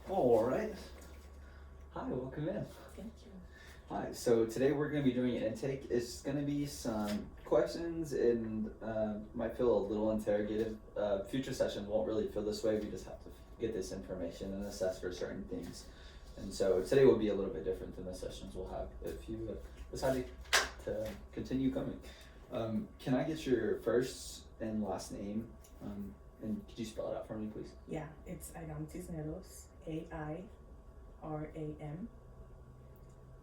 All right. Hi, welcome in. Thank you. Hi, so today we're going to be doing an intake. It's going to be some questions and might feel a little interrogative. Future sessions won't really feel this way. We just have to get this information and assess for certain things. And so today will be a little bit different than the sessions we'll have if you decide to continue coming. Can I get your first and last name? And could you spell it out for me, please? Yeah, it's Airam Cisneros, AIRAM,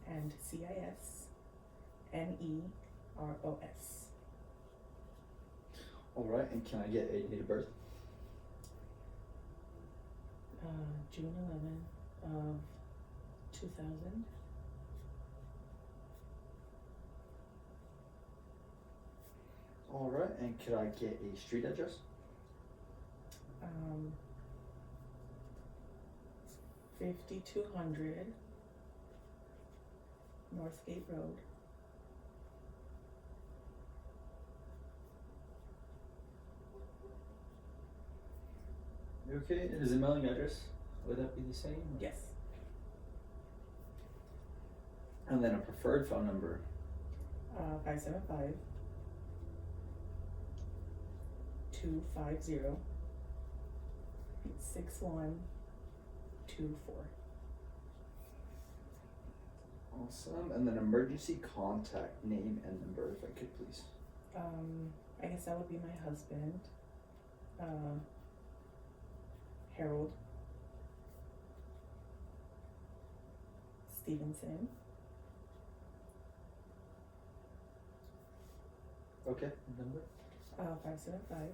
and CISNEROS. All right, and can I get a date of birth? June 11 of 2000. All right, and could I get a street address? 5200 Northgate Road. Okay, and is the mailing address, would that be the same? Yes. And then a preferred phone number. 575 250 6124. Awesome, and then emergency contact name and number, if I could please. I guess that would be my husband, Harold Stevenson. Okay, number? 575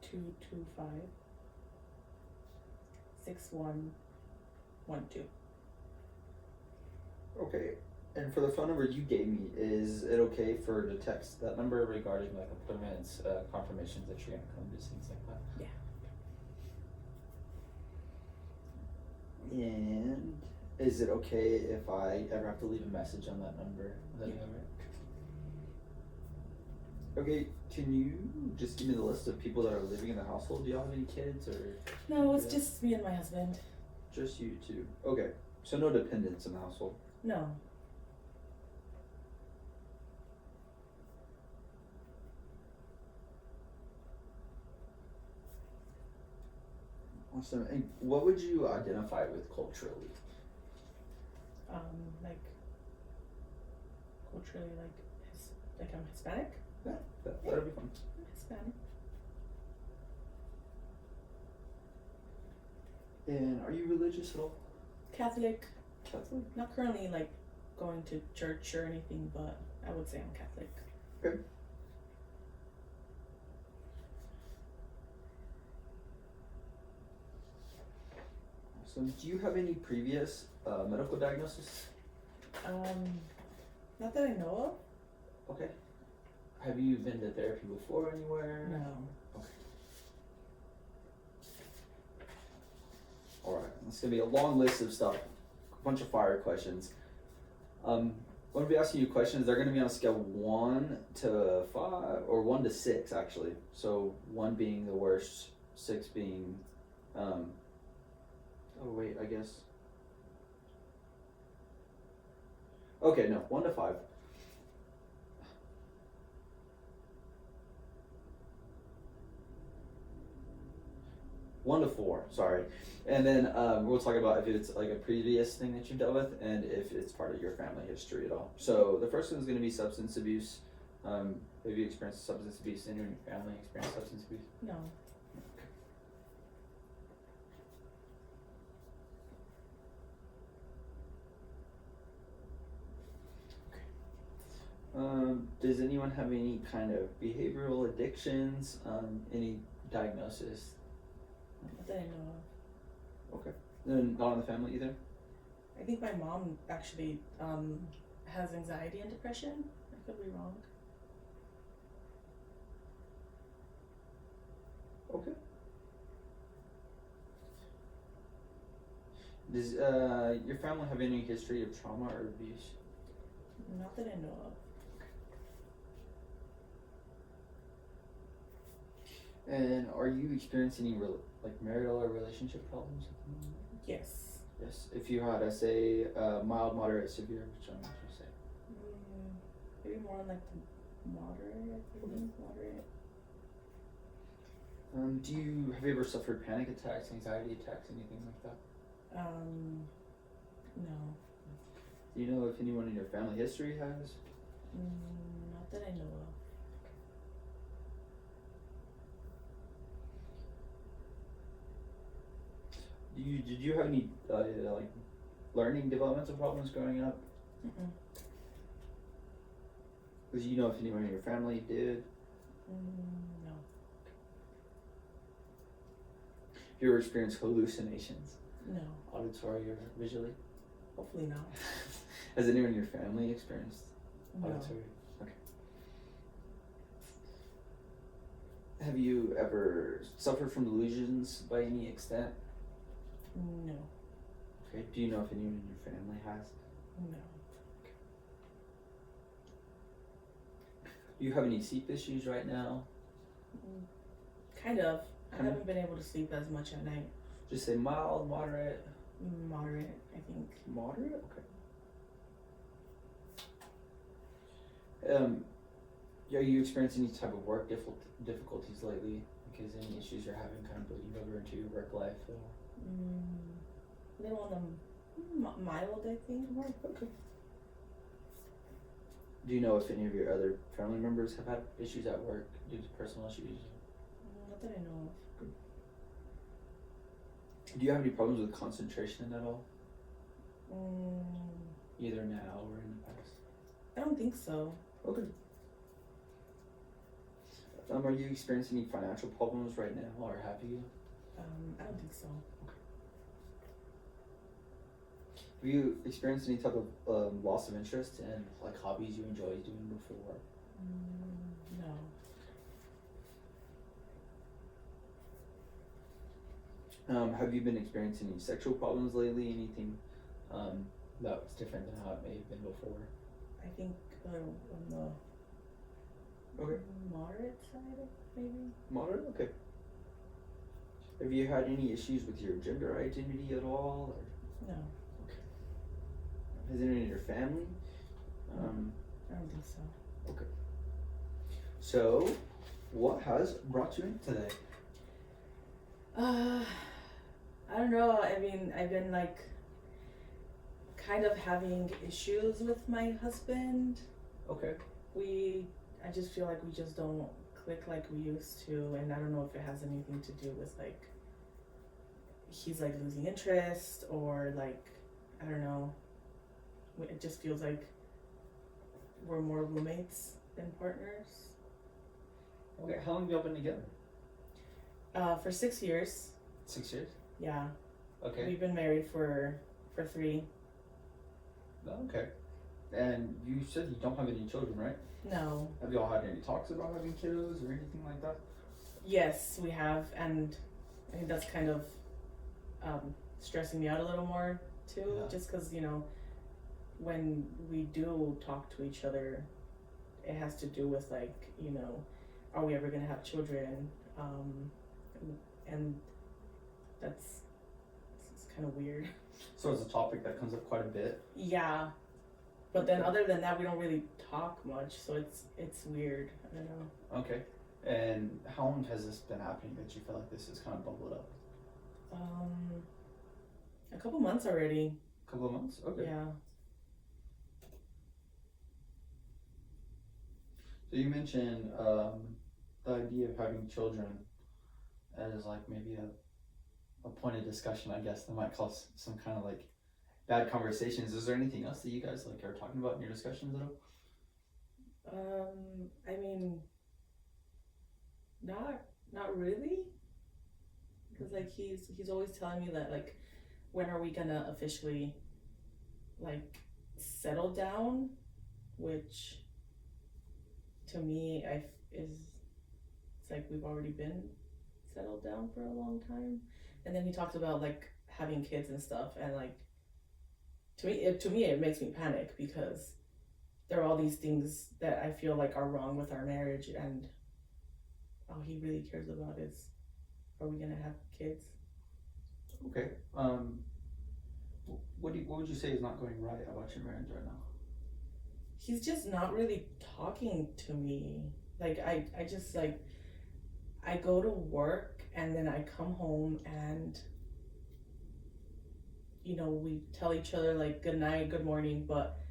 225 6112. Okay, and for the phone number you gave me, is it okay for to text that number regarding like appointments, confirmations that you're gonna come, just things like that? Yeah. And is it okay if I ever have to leave a message on that number? Yeah. Okay, can you just give me the list of people that are living in the household? Do y'all have any kids or? No, it's Yeah. just me and my husband. Just you two. Okay, so no dependents in the household. No. Awesome. And what would you identify with culturally? Like culturally, like I'm Hispanic. Yeah, that'll be fun. Hispanic. And are you religious at all? Catholic. Catholic. Not currently like going to church or anything, but I would say I'm Catholic. Okay. Awesome. Do you have any previous medical diagnosis? Not that I know Okay. Have you been to therapy before anywhere? of. No. Okay. Alright, it's gonna be a long list of stuff, a bunch of fire questions. I'm gonna be asking you questions, they're gonna be on a scale 1 to 5, or 1 to 6 actually. So 1 being the worst, 6 being, oh wait, I guess. Okay, no, 1 to 5. One to 4, sorry. And then we'll talk about if it's like a previous thing that you've dealt with and if it's part of your family history at all. So the first one is going to be substance abuse. Have you experienced substance abuse? Anyone in your family experienced substance abuse? No. Does anyone have any kind of behavioral addictions? Any diagnosis? Not that I know of. Okay. Then not in the family either? I think my mom actually has anxiety and depression. I could be wrong. Okay. Does your family have any history of trauma or abuse? Not that I know of. And are you experiencing any marital or relationship problems at the moment? Yes. Yes. If you had, say, mild, moderate, severe, which one would you say? Maybe more on like the moderate. I think moderate. Have you ever suffered panic attacks, anxiety attacks, anything like that? No. Do you know if anyone in your family history has? Not that I know of. Did you have any learning developmental problems growing up? Mm-mm. Because you know if anyone in your family did? No. Have you ever experienced hallucinations? No. Auditory or visually? Hopefully not. Has anyone in your family experienced No. auditory? Okay. Have you ever suffered from delusions by any extent? No. Okay. Do you know if anyone in your family has? No. Do you have any sleep issues right now? Kind of. I Kind of? haven't been able to sleep as much at night. Just say mild, moderate. Moderate, I think. Moderate? Okay. Are you experiencing any type of work difficulties lately? Because any issues you're having kind of bleeding over into your work life? Or? Little on the mild, I think. Okay. Do you know if any of your other family members have had issues at work due to personal issues? Not that I know of. Do you have any problems with concentration at all? Mm, Either now or in the past? I don't think so. Okay. Are you experiencing any financial problems right now, or have you? I don't think so. Have you experienced any type of loss of interest in hobbies you enjoyed doing before? No. Have you been experiencing any sexual problems lately? Anything that was different than how it may have been before? I think on the Okay. moderate side, maybe. Moderate? Okay. Have you had any issues with your gender identity at all? Or? No. Has anyone in your family? I don't think so. Okay. So, what has brought you in today? I don't know. I mean, I've been kind of having issues with my husband. Okay. I just feel like we just don't click like we used to, and I don't know if it has anything to do with he's losing interest or I don't know. It just feels like we're more roommates than partners. Okay, how long have y'all been together? For 6 years. 6 years? Yeah. Okay. We've been married for 3. Okay. And you said you don't have any children, right? No. Have y'all had any talks about having kiddos or anything like that? Yes, we have, and I think that's kind of stressing me out a little more too, just because, when we do talk to each other, it has to do with are we ever gonna have children? And it's kind of weird. So it's a topic that comes up quite a bit. Yeah, but then other than that, we don't really talk much, so it's weird. I don't know. Okay. And how long has this been happening that you feel like this is kind of bubbled up? A couple months already. A couple of months? Okay. Yeah. So you mentioned the idea of having children as maybe a point of discussion, I guess, that might cause some kind of bad conversations. Is there anything else that you guys are talking about in your discussions at all? I mean, not really, because he's always telling me that when are we gonna officially settle down, which to me it's we've already been settled down for a long time. And then he talks about having kids and stuff, and to me it makes me panic because there are all these things that I feel are wrong with our marriage, and all he really cares about is, are we gonna have kids? Okay. What would you say is not going right about your marriage right now? He's just not really talking to me. Like I just like I go to work and then I come home and we tell each other like good night, good morning, but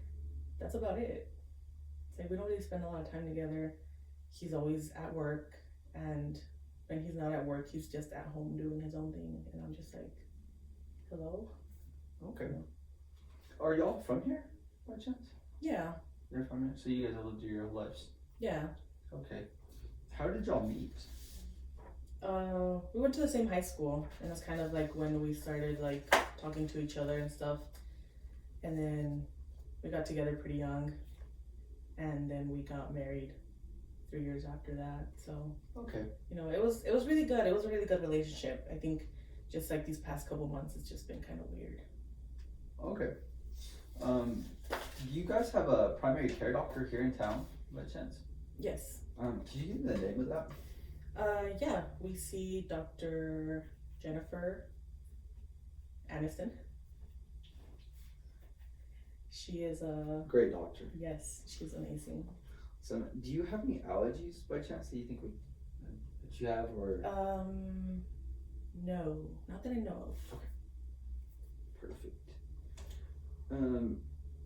that's about it. It's like we don't really spend a lot of time together. He's always at work, and when he's not at work, he's just at home doing his own thing, and I'm just like, hello? Okay. Are y'all from here by chance? Yeah. You're from here? So you guys have lived your lives? Yeah. Okay. How did y'all meet? We went to the same high school, and it's kind of like when we started like talking to each other and stuff, and then we got together pretty young, and then we got married 3 years after that. So Okay. it was really good. It was a really good relationship. I think just like these past couple months, it's just been kind of weird. Okay. Do you guys have a primary care doctor here in town by chance? Yes. Can you give me the name of that? Yeah, we see Dr. Jennifer Aniston. She is a Great doctor. yes, she's amazing. So, do you have any allergies by chance that you think that you have, or? No, not that I know of. Perfect.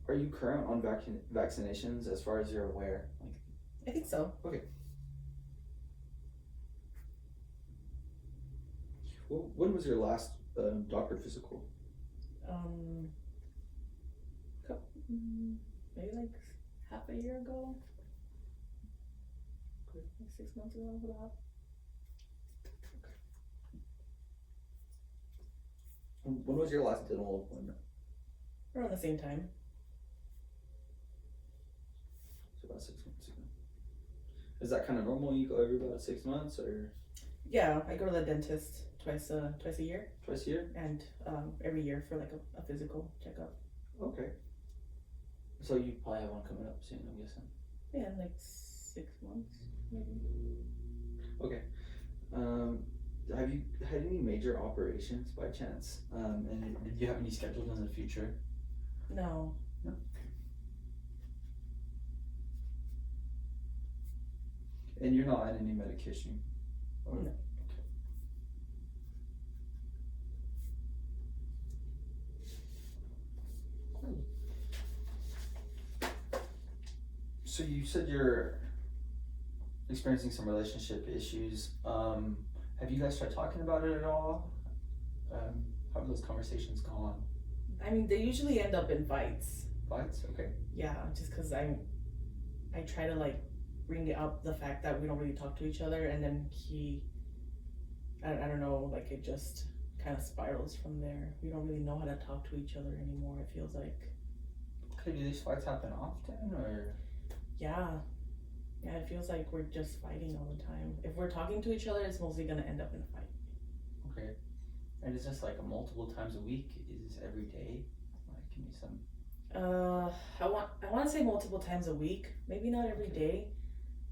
Are you current on vaccinations as far as you're aware? Like, I think so. okay. Well, when was your last doctor physical? Maybe like half a year ago. Okay. Like 6 months ago, about. When was your last dental appointment? Around the same time. So about 6 months ago. Is that kind of normal? You go every about 6 months, or Yeah, I go to the dentist twice a year, twice a year? and every year for like a physical checkup. Okay. So you probably have one coming up soon, I'm guessing. Yeah, in like 6 months, maybe. Okay. Have you had any major operations by chance? And did you have any scheduled in the future? No. No. And you're not on any medication? Or? No. So you said you're experiencing some relationship issues. Have you guys tried talking about it at all? How have those conversations gone? I mean, they usually end up in fights. Fights? Okay. Yeah, just because I try to like bring up the fact that we don't really talk to each other, and then I don't know, like it just kind of spirals from there. We don't really know how to talk to each other anymore, it feels like. Okay, do these fights happen often, or? Yeah, it feels like we're just fighting all the time. If we're talking to each other, it's mostly gonna end up in a fight. Okay. And is this like a multiple times a week? Is this every day? Like, give me some. I want to say multiple times a week, maybe not every day,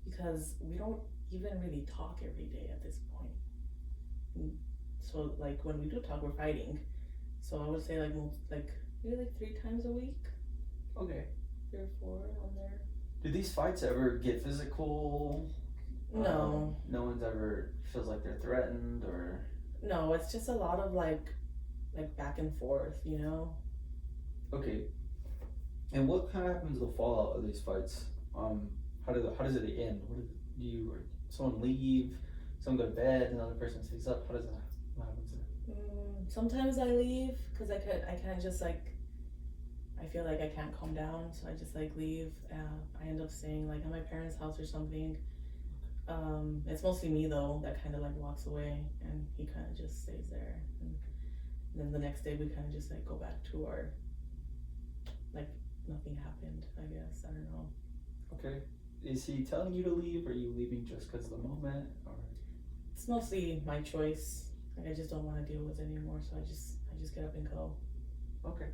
because we don't even really talk every day at this point. So like when we do talk, we're fighting. So I would say like maybe like 3 times a week, Okay. 3 or 4 on there. Do these fights ever get physical? No. No one's ever feels like they're threatened, or? No, it's just a lot of like back and forth, Okay. And what kind of happens to the fallout of these fights? How does it end? Someone leave, someone go to bed, another person stays up? What happens there? Sometimes I leave because I can't just like, I feel like I can't calm down, so I just like leave. I end up staying like at my parents' house or something. It's mostly me though that kind of like walks away, and he kind of just stays there. And then the next day we kind of just like go back to our, like nothing happened, I guess. I don't know. Okay. Is he telling you to leave, or are you leaving just because of the moment, or? It's mostly my choice. Like I just don't want to deal with it anymore, so I just get up and go. Okay.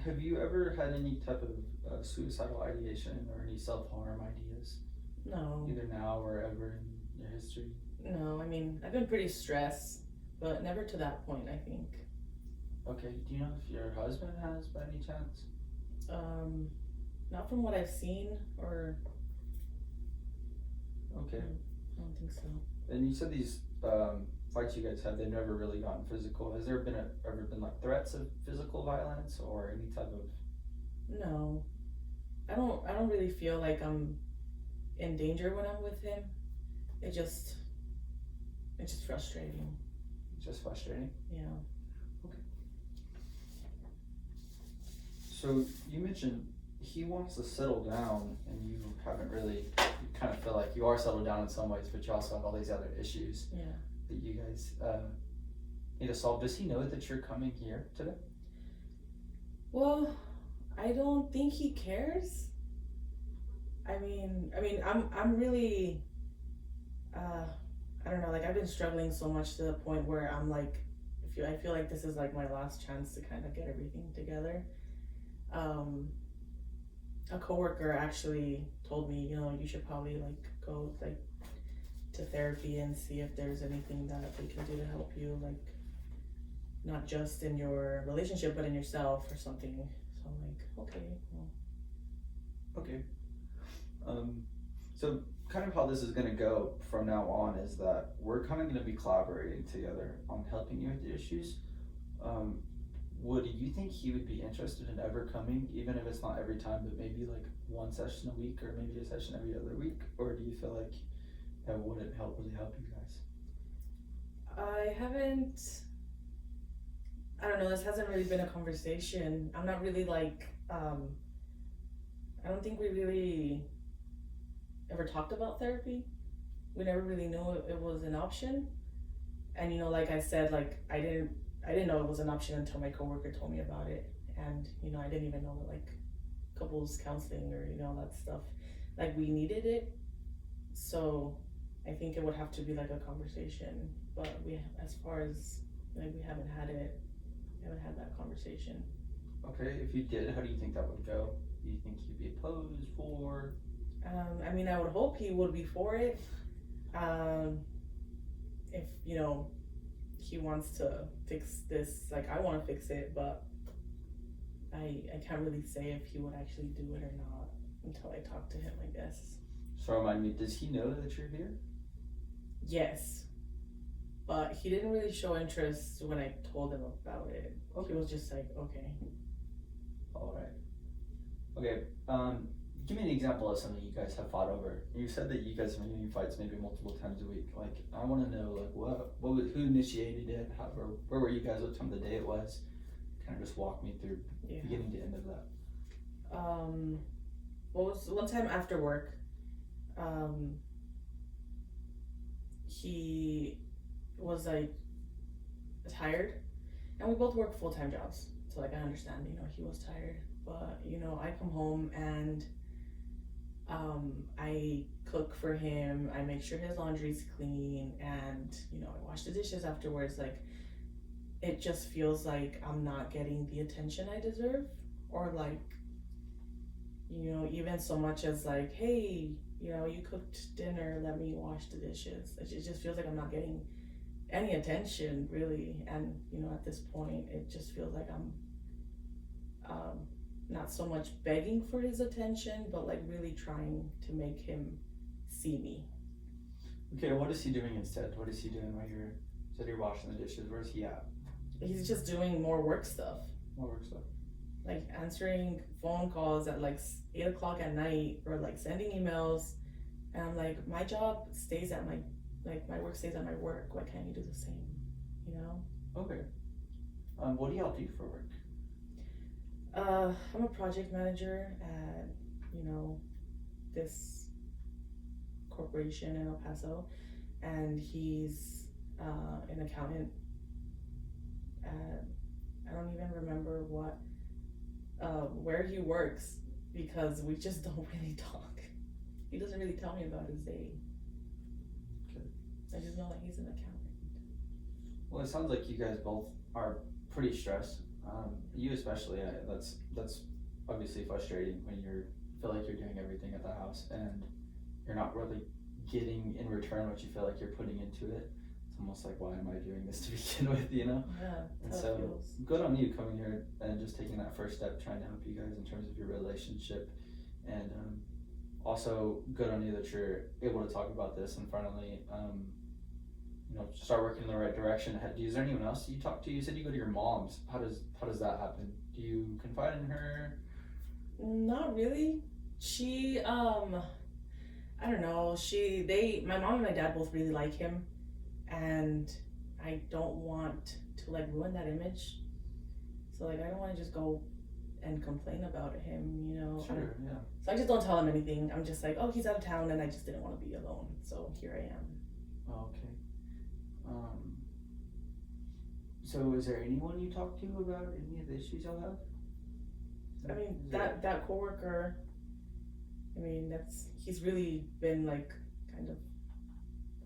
Have you ever had any type of suicidal ideation or any self-harm ideas? No. Either now or ever in your history? No, I mean, I've been pretty stressed, but never to that point, I think. Okay, do you know if your husband has by any chance? Not from what I've seen, or Okay. I don't think so. And you said these fights you guys had, they've never really gotten physical. Has there been ever been like threats of physical violence or any type of? No, I don't really feel like I'm in danger when I'm with him. It's just frustrating. Just frustrating. Yeah. So you mentioned he wants to settle down, and you haven't really. You kind of feel like you are settled down in some ways, but you also have all these other issues Yeah. that you guys need to solve. Does he know that you're coming here today? Well, I don't think he cares. I mean, I'm really, I don't know. Like, I've been struggling so much to the point where I'm like, I feel like this is like my last chance to kind of get everything together. A coworker actually told me, you should probably like go like to therapy and see if there's anything that they can do to help you, like not just in your relationship but in yourself or something. So I'm like, okay, well. Okay. So kind of how this is gonna go from now on is that we're kind of gonna be collaborating together on helping you with the issues. Would you think he would be interested in ever coming, even if it's not every time, but maybe like one session a week or maybe a session every other week? Or do you feel like that wouldn't really help you guys? I don't know, this hasn't really been a conversation. I'm not really like, I don't think we really ever talked about therapy. We never really knew it was an option. And like I said, like I didn't know it was an option until my coworker told me about it. And I didn't even know that like couples counseling or that stuff, like we needed it. So I think it would have to be like a conversation, but as far as like we haven't had that conversation. Okay, if you did, how do you think that would go? Do you think he'd be opposed, for? I mean, I would hope he would be for it. If he wants to fix this, like I want to fix it, but I can't really say if he would actually do it or not until I talk to him, I guess. So remind me, does he know that you're here? Yes, but he didn't really show interest when I told him about it. Okay. He was just like, okay. All right. Okay. Give me an example of something you guys have fought over. You said that you guys have been in fights maybe multiple times a week. Like, I want to know, like, who initiated it? Where were you guys? What time of the day it was? Kind of just walk me through beginning to end of that. One time after work, he was like tired, and we both work full-time jobs, so like I understand, he was tired, but I come home and I cook for him, I make sure his laundry's clean, and I wash the dishes afterwards. Like, it just feels like I'm not getting the attention I deserve, or like even so much as like, hey, you cooked dinner, let me wash the dishes. It just feels like I'm not getting any attention really, and at this point it just feels like I'm not so much begging for his attention, but like really trying to make him see me. Okay, what is he doing instead? What is he doing while you're washing the dishes? Where's he at? He's just doing more work stuff. More work stuff. Like answering phone calls at like 8 o'clock at night, or like sending emails, and I'm like, my job stays at my work stays at my work. Why can't you do the same? Okay. What do y'all do for work? I'm a project manager at this corporation in El Paso, and he's an accountant at, I don't even remember where he works, because we just don't really talk. He doesn't really tell me about his day. Okay. I just know that he's an accountant. Well, it sounds like you guys both are pretty stressed. You especially. That's obviously frustrating when you feel like you're doing everything at the house and you're not really getting in return what you feel like you're putting into it. It's almost like, why am I doing this to begin with, you know? Yeah, And that's how it so feels. good on you coming here and just taking that first step, trying to help you guys in terms of your relationship. And also good on you that you're able to talk about this and finally start working in the right direction. Is there anyone else you talk to? You said you go to your mom's. How does that happen? Do you confide in her? Not really. She I don't know. My mom and my dad both really like him, and I don't want to like ruin that image. So like I don't want to just go and complain about him, you know. Sure, yeah. So I just don't tell him anything. I'm just like, oh, he's out of town, and I just didn't want to be alone. So here I am. Oh, okay. So is there anyone you talk to about any of the issues y'all have? I mean, that coworker, I mean, he's really been like kind of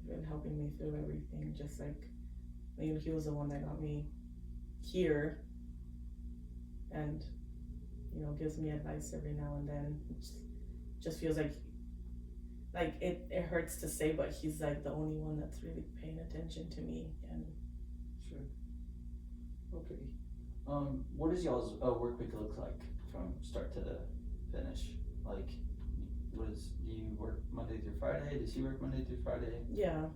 been helping me through everything. Just like, I mean, he was the one that got me here, and gives me advice every now and then. It just feels like it hurts to say, but he's like the only one that's really paying attention to me. And sure. Okay. What does y'all's work week look like from start to finish? Like, do you work Monday through Friday? Does he work Monday through Friday? Yeah,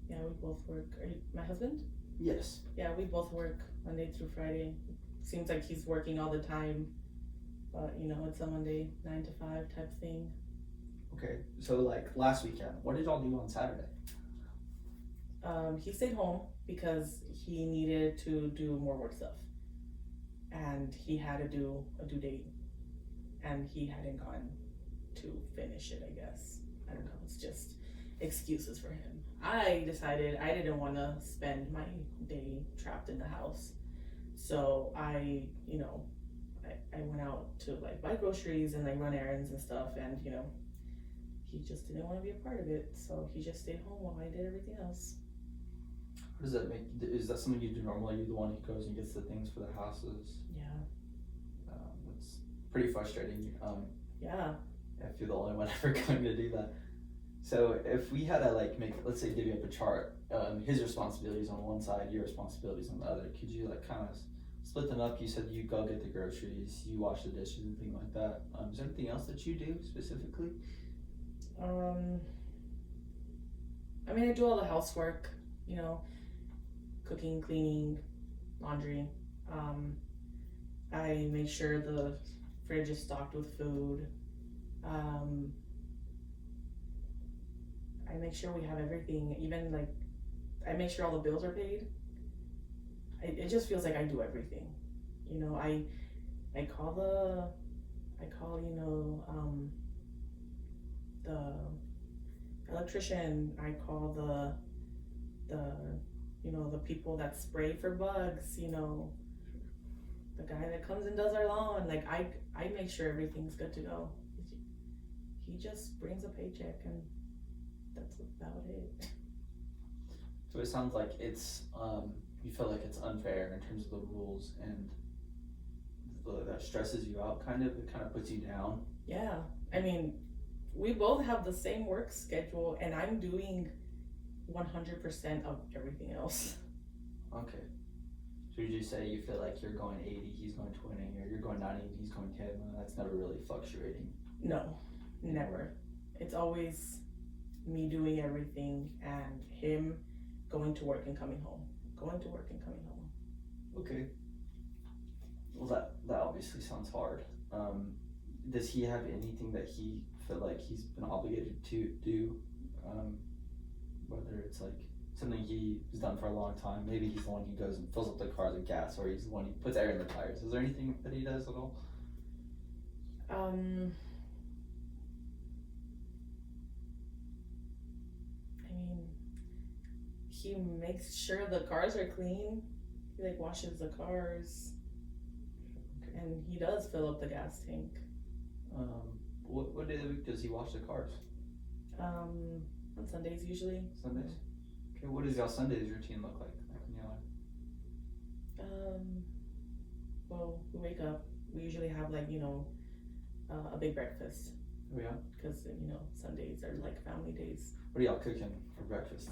we both work. Are you my husband? Yes. Yeah, we both work Monday through Friday. Seems like he's working all the time, but it's a Monday 9 to 5 type thing. Okay, so like last weekend, what did y'all do on Saturday? He stayed home because he needed to do more work stuff, and he had to do a due date, and he hadn't gone to finish it, I guess. I don't know, it's just excuses for him. I decided I didn't want to spend my day trapped in the house, so I went out to like buy groceries and like run errands and stuff, and he just didn't want to be a part of it, so he just stayed home while I did everything else. What does that make? Is that something you do normally? Are you the one who goes and gets the things for the houses? Yeah. It's pretty frustrating. Yeah. If you're the only one ever going to do that. So if we had to like let's say divvy up a chart, his responsibilities on one side, your responsibilities on the other, could you like kind of split them up? You said you go get the groceries, you wash the dishes and things like that. Is there anything else that you do specifically? I mean, I do all the housework, cooking, cleaning, laundry. I make sure the fridge is stocked with food. I make sure we have everything, even like, I make sure all the bills are paid. It just feels like I do everything. I call the electrician, I call the people that spray for bugs, the guy that comes and does our lawn. Like I make sure everything's good to go. He just brings a paycheck and that's about it. So it sounds like it's you feel like it's unfair in terms of the rules, and that stresses you out kind of. It kind of puts you down. Yeah, I mean, we both have the same work schedule, and I'm doing 100% of everything else. Okay. So you just say you feel like you're going 80, he's going 20, or you're going 90, he's going 10. That's never really fluctuating. No, never. It's always me doing everything and him going to work and coming home. Going to work and coming home. Okay. Well, that obviously sounds hard. Does he have anything that he feel like he's been obligated to do? Whether it's like something he's done for a long time. Maybe he's the one who goes and fills up the cars with gas, or he's the one who puts air in the tires. Is there anything that he does at all? I mean, he makes sure the cars are clean. He like washes the cars, Okay. and he does fill up the gas tank. What day of the week does he wash the cars? On Sundays usually. Sundays. Okay. What does y'all Sundays routine look like? Well, we wake up. We usually have like a big breakfast, Oh yeah. Because Sundays are like family days. What are y'all cooking for breakfast?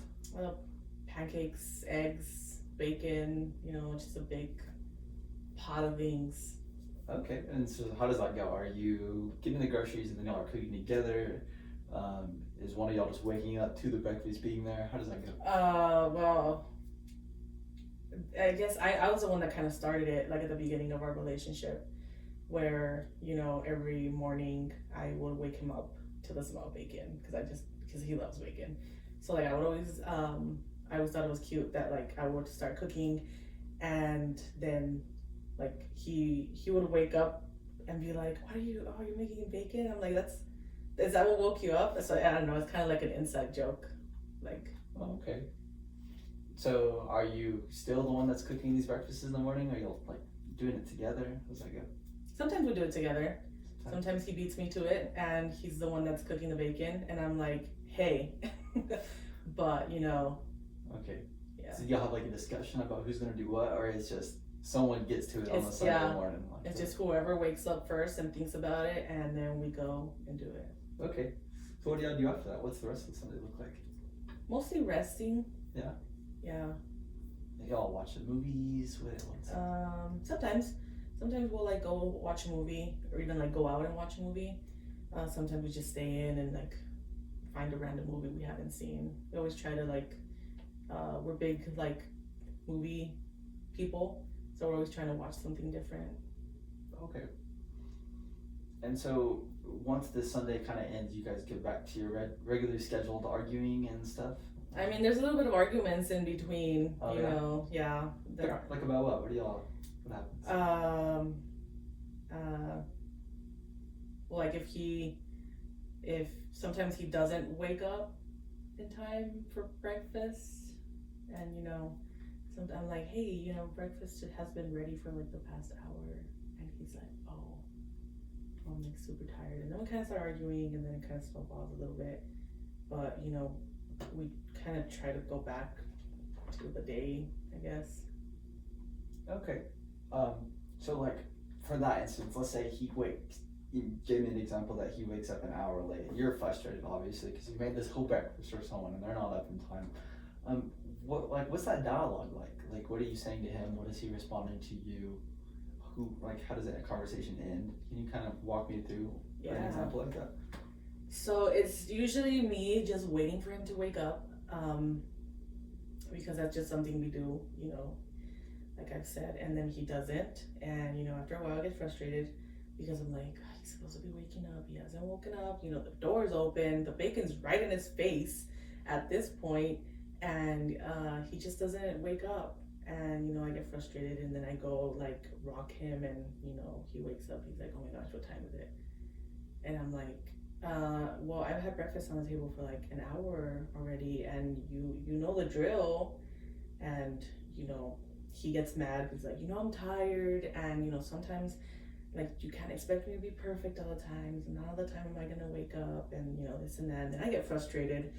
Pancakes, eggs, bacon. Just a big pot of things. Okay, and so how does that go? Are you getting the groceries and then y'all are cooking together? Is one of y'all just waking up to the breakfast being there? How does that go? Well, I guess I was the one that kind of started it, like at the beginning of our relationship, where every morning I would wake him up to the smell of bacon because he loves bacon. So like I always thought it was cute that like I would start cooking, and then like he would wake up and be like, you're making bacon? I'm like, is that what woke you up? So I don't know, it's kind of like an inside joke, like. Oh, okay. So are you still the one that's cooking these breakfasts in the morning? Or are you like doing it together? How does that go? Sometimes we do it together. Sometimes he beats me to it and he's the one that's cooking the bacon and I'm like, hey. But Okay. Yeah. So y'all have like a discussion about who's gonna do what, or it's just someone gets to it on a Sunday morning? Like it's just whoever wakes up first and thinks about it, and then we go and do it. Okay. So what do y'all do after that? What's the rest of the Sunday look like? Mostly resting. Yeah. Yeah. Y'all watch the movies? Sometimes we'll like go watch a movie, or even like go out and watch a movie. Sometimes we just stay in and like find a random movie we haven't seen. We always try to like, we're big like movie people, so we're always trying to watch something different. Okay. And so once this Sunday kind of ends, you guys get back to your regularly scheduled arguing and stuff? I mean, there's a little bit of arguments in between, yeah. Like about what? What happens? Well, like if sometimes he doesn't wake up in time for breakfast, and sometimes I'm like, hey, breakfast has been ready for like the past hour, and he's like, oh, I'm like super tired, and then we kind of start arguing, and then it kind of snowballs a little bit, but we kind of try to go back to the day, I guess. Okay. So like for that instance, let's say you gave me an example that he wakes up an hour late. You're frustrated obviously because you made this whole breakfast for someone and they're not up in time. What's that dialogue like? Like what are you saying to him? What is he responding to you? How does that conversation end? Can you kind of walk me through an example like that? So it's usually me just waiting for him to wake up, because that's just something we do, like I've said, and then he doesn't, and after a while I get frustrated because I'm like, he's supposed to be waking up, he hasn't woken up, the door's open, the bacon's right in his face at this point, and he just doesn't wake up, and I get frustrated, and then I go like rock him, and he wakes up, he's like, oh my gosh, what time is it? And I'm like, well, I've had breakfast on the table for like an hour already, and you know the drill, and he gets mad because like I'm tired, and sometimes like you can't expect me to be perfect all the time, so not all the time am I gonna wake up, and this and that, and then I get frustrated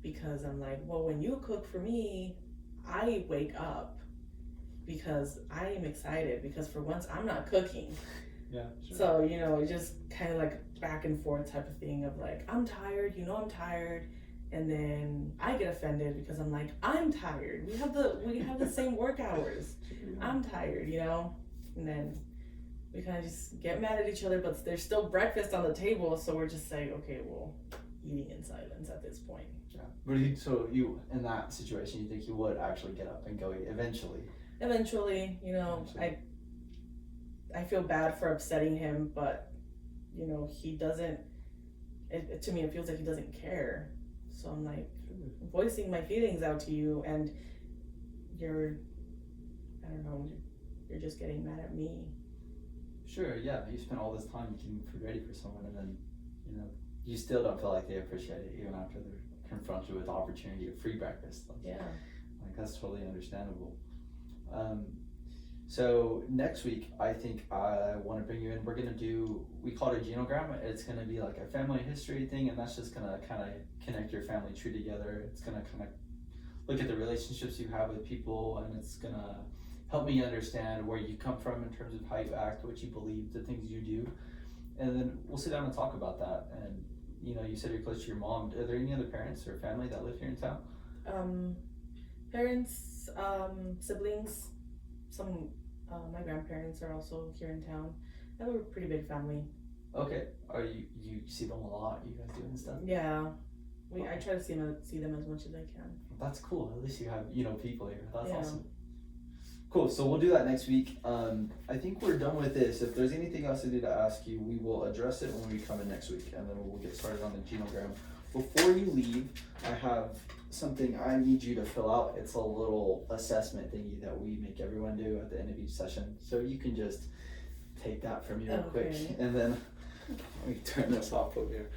because I'm like, well, when you cook for me, I wake up because I am excited because for once I'm not cooking. Yeah, sure. So it's just kind of like back and forth type of thing of like, I'm tired, I'm tired, and then I get offended because I'm like, I'm tired. We have the same work hours. I'm tired, and then we kind of just get mad at each other, but there's still breakfast on the table, so we're just like, okay, well, eating in silence at this point. Yeah, but so you in that situation, you think you would actually get up and go eat eventually? Eventually, I feel bad for upsetting him, but he doesn't. To me, it feels like he doesn't care. So I'm like voicing my feelings out to you, and you're just getting mad at me. Sure, yeah. You spent all this time getting food ready for someone, and then you still don't feel like they appreciate it even after they're confronted you with the opportunity of free breakfast. That's totally understandable. So next week, I think I want to bring you in. We're going to do, we call it a genogram. It's going to be like a family history thing, and that's just going to kind of connect your family tree together. It's going to kind of look at the relationships you have with people, and it's going to help me understand where you come from in terms of how you act, what you believe, the things you do. And then we'll sit down and talk about that. And you know, you said you're close to your mom. Are there any other parents or family that live here in town? Parents, siblings, some, my grandparents are also here in town. I have a pretty big family. Okay. Are you see them a lot? You guys doing stuff? Yeah, I try to see them as much as I can. That's cool. At least you have, you know, people here. That's Yeah. awesome. Cool. So we'll do that next week. I think we're done with this. If there's anything else I need to ask you, we will address it when we come in next week, and then we'll get started on the genogram. Before you leave, I have something I need you to fill out. It's a little assessment thingy that we make everyone do at the end of each session. So you can just take that from me real quick, Okay. and then let me turn this off over here.